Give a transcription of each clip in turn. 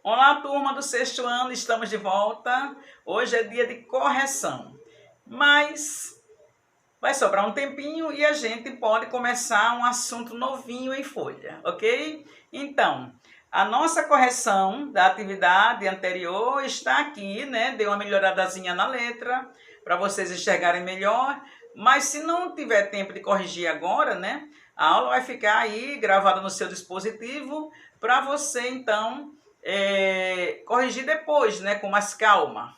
Olá, turma do sexto ano, estamos de volta. Hoje é dia de correção, mas vai sobrar um tempinho e a gente pode começar um assunto novinho em folha, ok? Então, a nossa correção da atividade anterior está aqui, né? Deu uma melhoradazinha na letra, para vocês enxergarem melhor, mas se não tiver tempo de corrigir agora, né? A aula vai ficar aí gravada no seu dispositivo para você, então, corrigir depois, né? Com mais calma.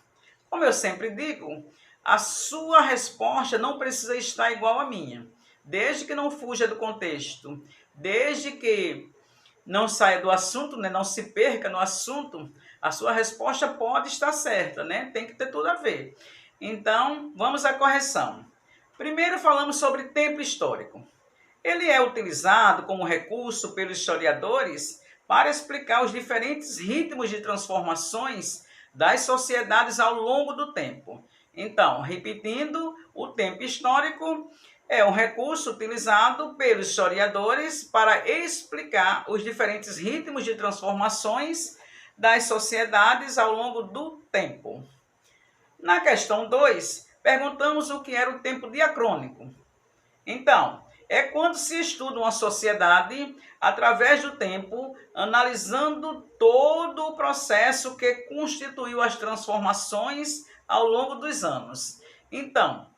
Como eu sempre digo, a sua resposta não precisa estar igual à minha, desde que não fuja do contexto, desde que não saia do assunto, né, não se perca no assunto, a sua resposta pode estar certa, né? Tem que ter tudo a ver. Então, vamos à correção. Primeiro falamos sobre tempo histórico. Ele é utilizado como recurso pelos historiadores para explicar os diferentes ritmos de transformações das sociedades ao longo do tempo. Então, repetindo, o tempo histórico é um recurso utilizado pelos historiadores para explicar os diferentes ritmos de transformações das sociedades ao longo do tempo. Na questão 2, perguntamos o que era o tempo diacrônico. Então, é quando se estuda uma sociedade através do tempo, analisando todo o processo que constituiu as transformações ao longo dos anos. Então,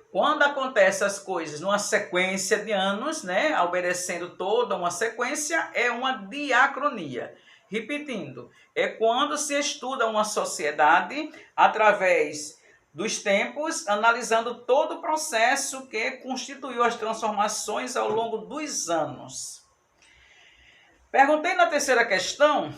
quando acontecem as coisas numa sequência de anos, né, obedecendo toda uma sequência, é uma diacronia. Repetindo, é quando se estuda uma sociedade através dos tempos, analisando todo o processo que constituiu as transformações ao longo dos anos. Perguntei na terceira questão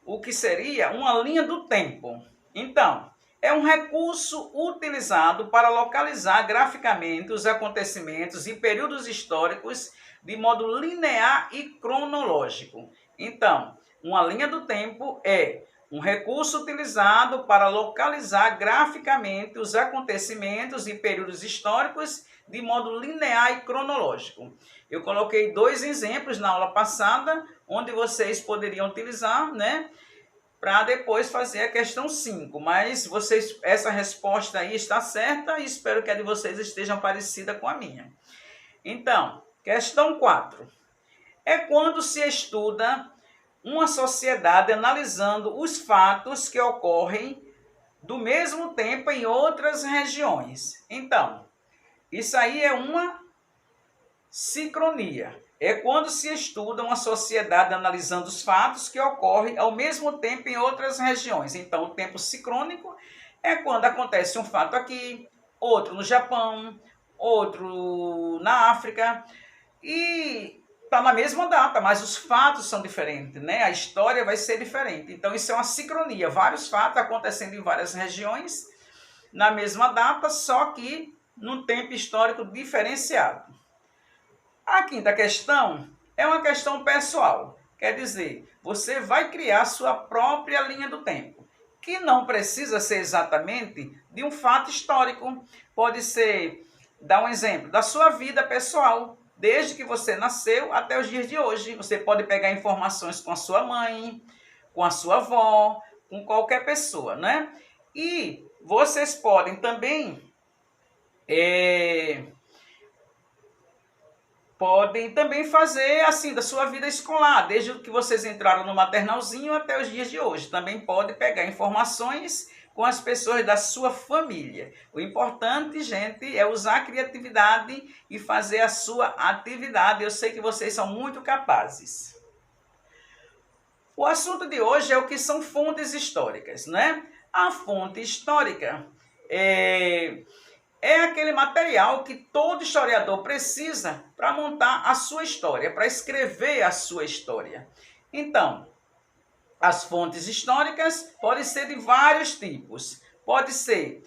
o que seria uma linha do tempo. Então, é um recurso utilizado para localizar graficamente os acontecimentos e períodos históricos de modo linear e cronológico. Então, uma linha do tempo é um recurso utilizado para localizar graficamente os acontecimentos e períodos históricos de modo linear e cronológico. Eu coloquei 2 exemplos na aula passada, onde vocês poderiam utilizar, né, para depois fazer a questão 5. Mas vocês, essa resposta aí está certa e espero que a de vocês esteja parecida com a minha. Então, questão 4. É quando se estuda uma sociedade analisando os fatos que ocorrem do mesmo tempo em outras regiões. Então, isso aí é uma sincronia. É quando se estuda uma sociedade analisando os fatos que ocorrem ao mesmo tempo em outras regiões. Então, o tempo sincrônico é quando acontece um fato aqui, outro no Japão, outro na África, e está na mesma data, mas os fatos são diferentes, né? A história vai ser diferente. Então, isso é uma sincronia. Vários fatos acontecendo em várias regiões na mesma data, só que num tempo histórico diferenciado. A quinta questão é uma questão pessoal. Quer dizer, você vai criar sua própria linha do tempo, que não precisa ser exatamente de um fato histórico. Pode ser, dar um exemplo, da sua vida pessoal, desde que você nasceu até os dias de hoje. Você pode pegar informações com a sua mãe, com a sua avó, com qualquer pessoa, né? E vocês podem também fazer assim da sua vida escolar, desde que vocês entraram no maternalzinho até os dias de hoje. Também pode pegar informações com as pessoas da sua família. O importante, gente, é usar a criatividade e fazer a sua atividade. Eu sei que vocês são muito capazes. O assunto de hoje é o que são fontes históricas, né? A fonte histórica é aquele material que todo historiador precisa para montar a sua história, para escrever a sua história. Então, as fontes históricas podem ser de vários tipos. Pode ser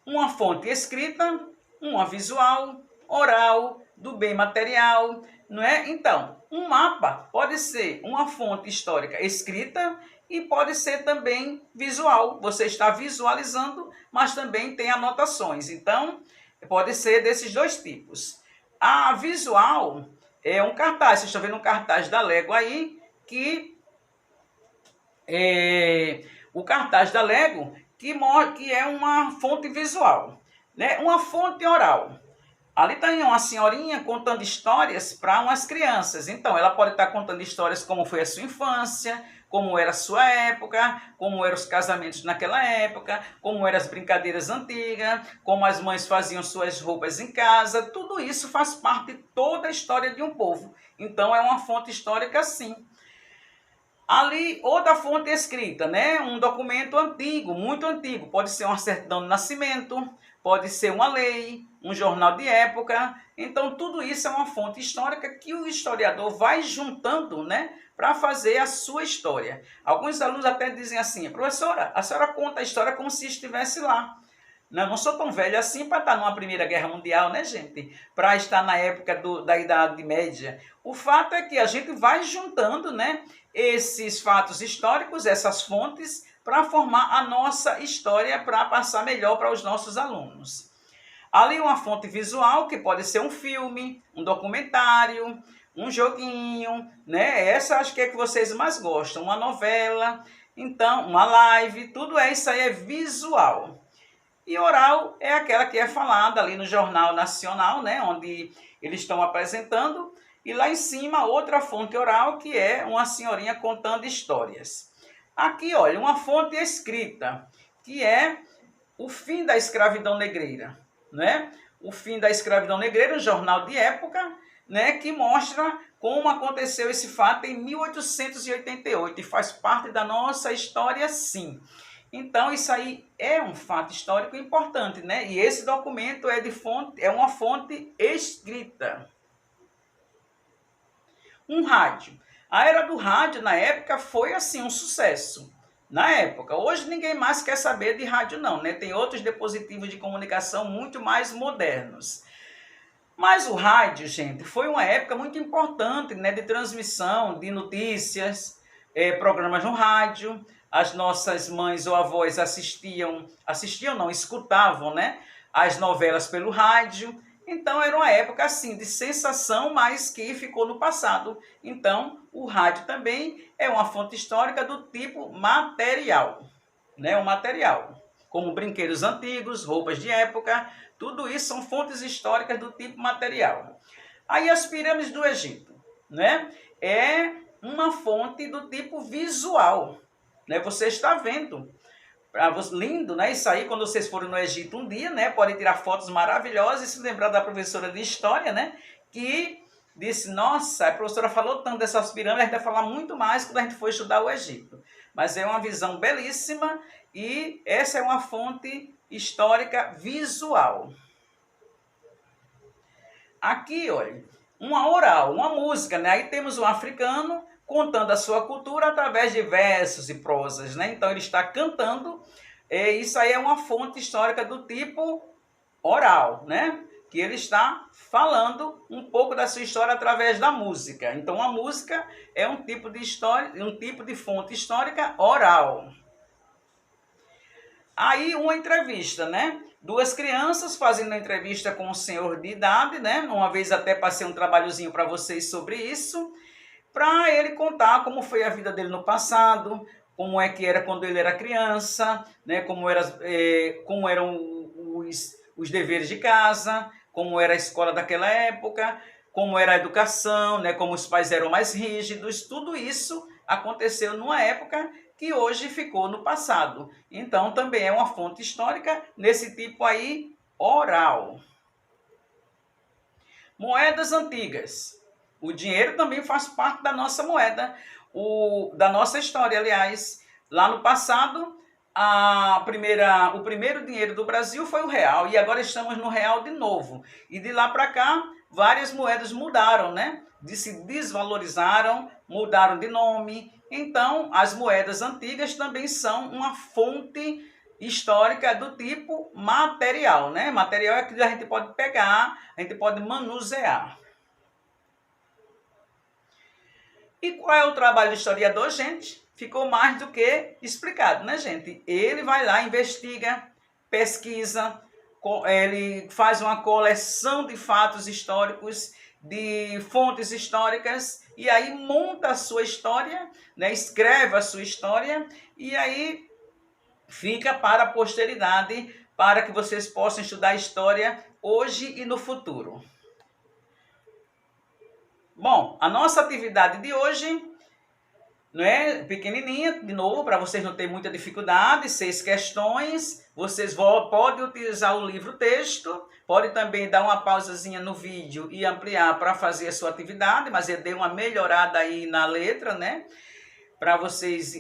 uma fonte escrita, uma visual, oral, do bem material, não é? Então, um mapa pode ser uma fonte histórica escrita e pode ser também visual. Você está visualizando, mas também tem anotações. Então, pode ser desses 2 tipos. A visual é um cartaz. Vocês estão vendo um cartaz da Lego aí, que o cartaz da Lego, que é uma fonte visual, né? Uma fonte oral. Ali tem uma senhorinha contando histórias para umas crianças. Então, ela pode estar contando histórias como foi a sua infância, como era a sua época, como eram os casamentos naquela época, como eram as brincadeiras antigas, como as mães faziam suas roupas em casa. Tudo isso faz parte de toda a história de um povo. Então, é uma fonte histórica, sim. Ali, outra fonte escrita, né? Um documento antigo, muito antigo. Pode ser uma certidão de nascimento, pode ser uma lei, um jornal de época. Então, tudo isso é uma fonte histórica que o historiador vai juntando, né? Para fazer a sua história. Alguns alunos até dizem assim: professora, a senhora conta a história como se estivesse lá. Não sou tão velho assim para estar numa Primeira Guerra Mundial, né, gente? Para estar na época da Idade Média. O fato é que a gente vai juntando, né, esses fatos históricos, essas fontes, para formar a nossa história, para passar melhor para os nossos alunos. Ali uma fonte visual, que pode ser um filme, um documentário, um joguinho, né? Essa acho que é que vocês mais gostam, uma novela, então, uma live, tudo isso aí é visual. E oral é aquela que é falada ali no Jornal Nacional, né, onde eles estão apresentando, e lá em cima outra fonte oral, que é uma senhorinha contando histórias. Aqui, olha, uma fonte escrita, que é o fim da escravidão negreira, né? O fim da escravidão negreira, um jornal de época, né, que mostra como aconteceu esse fato em 1888, e faz parte da nossa história, sim. Então, isso aí é um fato histórico importante, né? E esse documento é uma fonte escrita. Um rádio. A era do rádio, na época, foi assim um sucesso. Na época. Hoje ninguém mais quer saber de rádio, não, né? Tem outros dispositivos de comunicação muito mais modernos. Mas o rádio, gente, foi uma época muito importante, né? De transmissão de notícias, programas no rádio. As nossas mães ou avós escutavam, né, as novelas pelo rádio. Então era uma época assim de sensação, mas que ficou no passado. Então o rádio também é uma fonte histórica do tipo material, né, o material, como brinquedos antigos, roupas de época, tudo isso são fontes históricas do tipo material. Aí as pirâmides do Egito, né, é uma fonte do tipo visual. Né, você está vendo, lindo, né? Isso aí, quando vocês forem no Egito um dia, né? Podem tirar fotos maravilhosas e se lembrar da professora de história, né? Que disse: nossa, a professora falou tanto dessas pirâmides, a gente vai falar muito mais quando a gente for estudar o Egito. Mas é uma visão belíssima e essa é uma fonte histórica visual. Aqui, olha, uma oral, uma música, né? Aí temos um africano contando a sua cultura através de versos e prosas, né? Então ele está cantando, isso aí é uma fonte histórica do tipo oral, né? Que ele está falando um pouco da sua história através da música. Então a música é um tipo de história, um tipo de fonte histórica oral. Aí uma entrevista, né? Duas crianças fazendo uma entrevista com um senhor de idade, né? Uma vez até passei um trabalhozinho para vocês sobre isso, para ele contar como foi a vida dele no passado, como é que era quando ele era criança, né? Como eram os deveres de casa, como era a escola daquela época, como era a educação, né? Como os pais eram mais rígidos. Tudo isso aconteceu numa época que hoje ficou no passado. Então também é uma fonte histórica nesse tipo aí oral. Moedas antigas. O dinheiro também faz parte da nossa moeda, da nossa história, aliás. Lá no passado, o primeiro dinheiro do Brasil foi o real, e agora estamos no real de novo. E de lá para cá, várias moedas mudaram, né? Se desvalorizaram, mudaram de nome. Então, as moedas antigas também são uma fonte histórica do tipo material, né? Material é aquilo que a gente pode pegar, a gente pode manusear. E qual é o trabalho do historiador, gente? Ficou mais do que explicado, né, gente? Ele vai lá, investiga, pesquisa, ele faz uma coleção de fatos históricos de fontes históricas, e aí monta a sua história, né? Escreve a sua história, e aí fica para a posteridade, para que vocês possam estudar história hoje e no futuro. Bom, a nossa atividade de hoje, não é pequenininha, de novo, para vocês não terem muita dificuldade, 6 questões. Vocês podem utilizar o livro texto, pode também dar uma pausazinha no vídeo e ampliar para fazer a sua atividade, mas eu dei uma melhorada aí na letra, né? Para vocês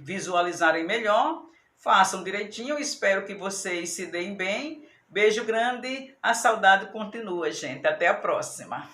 visualizarem melhor. Façam direitinho, espero que vocês se deem bem. Beijo grande, a saudade continua, gente. Até a próxima.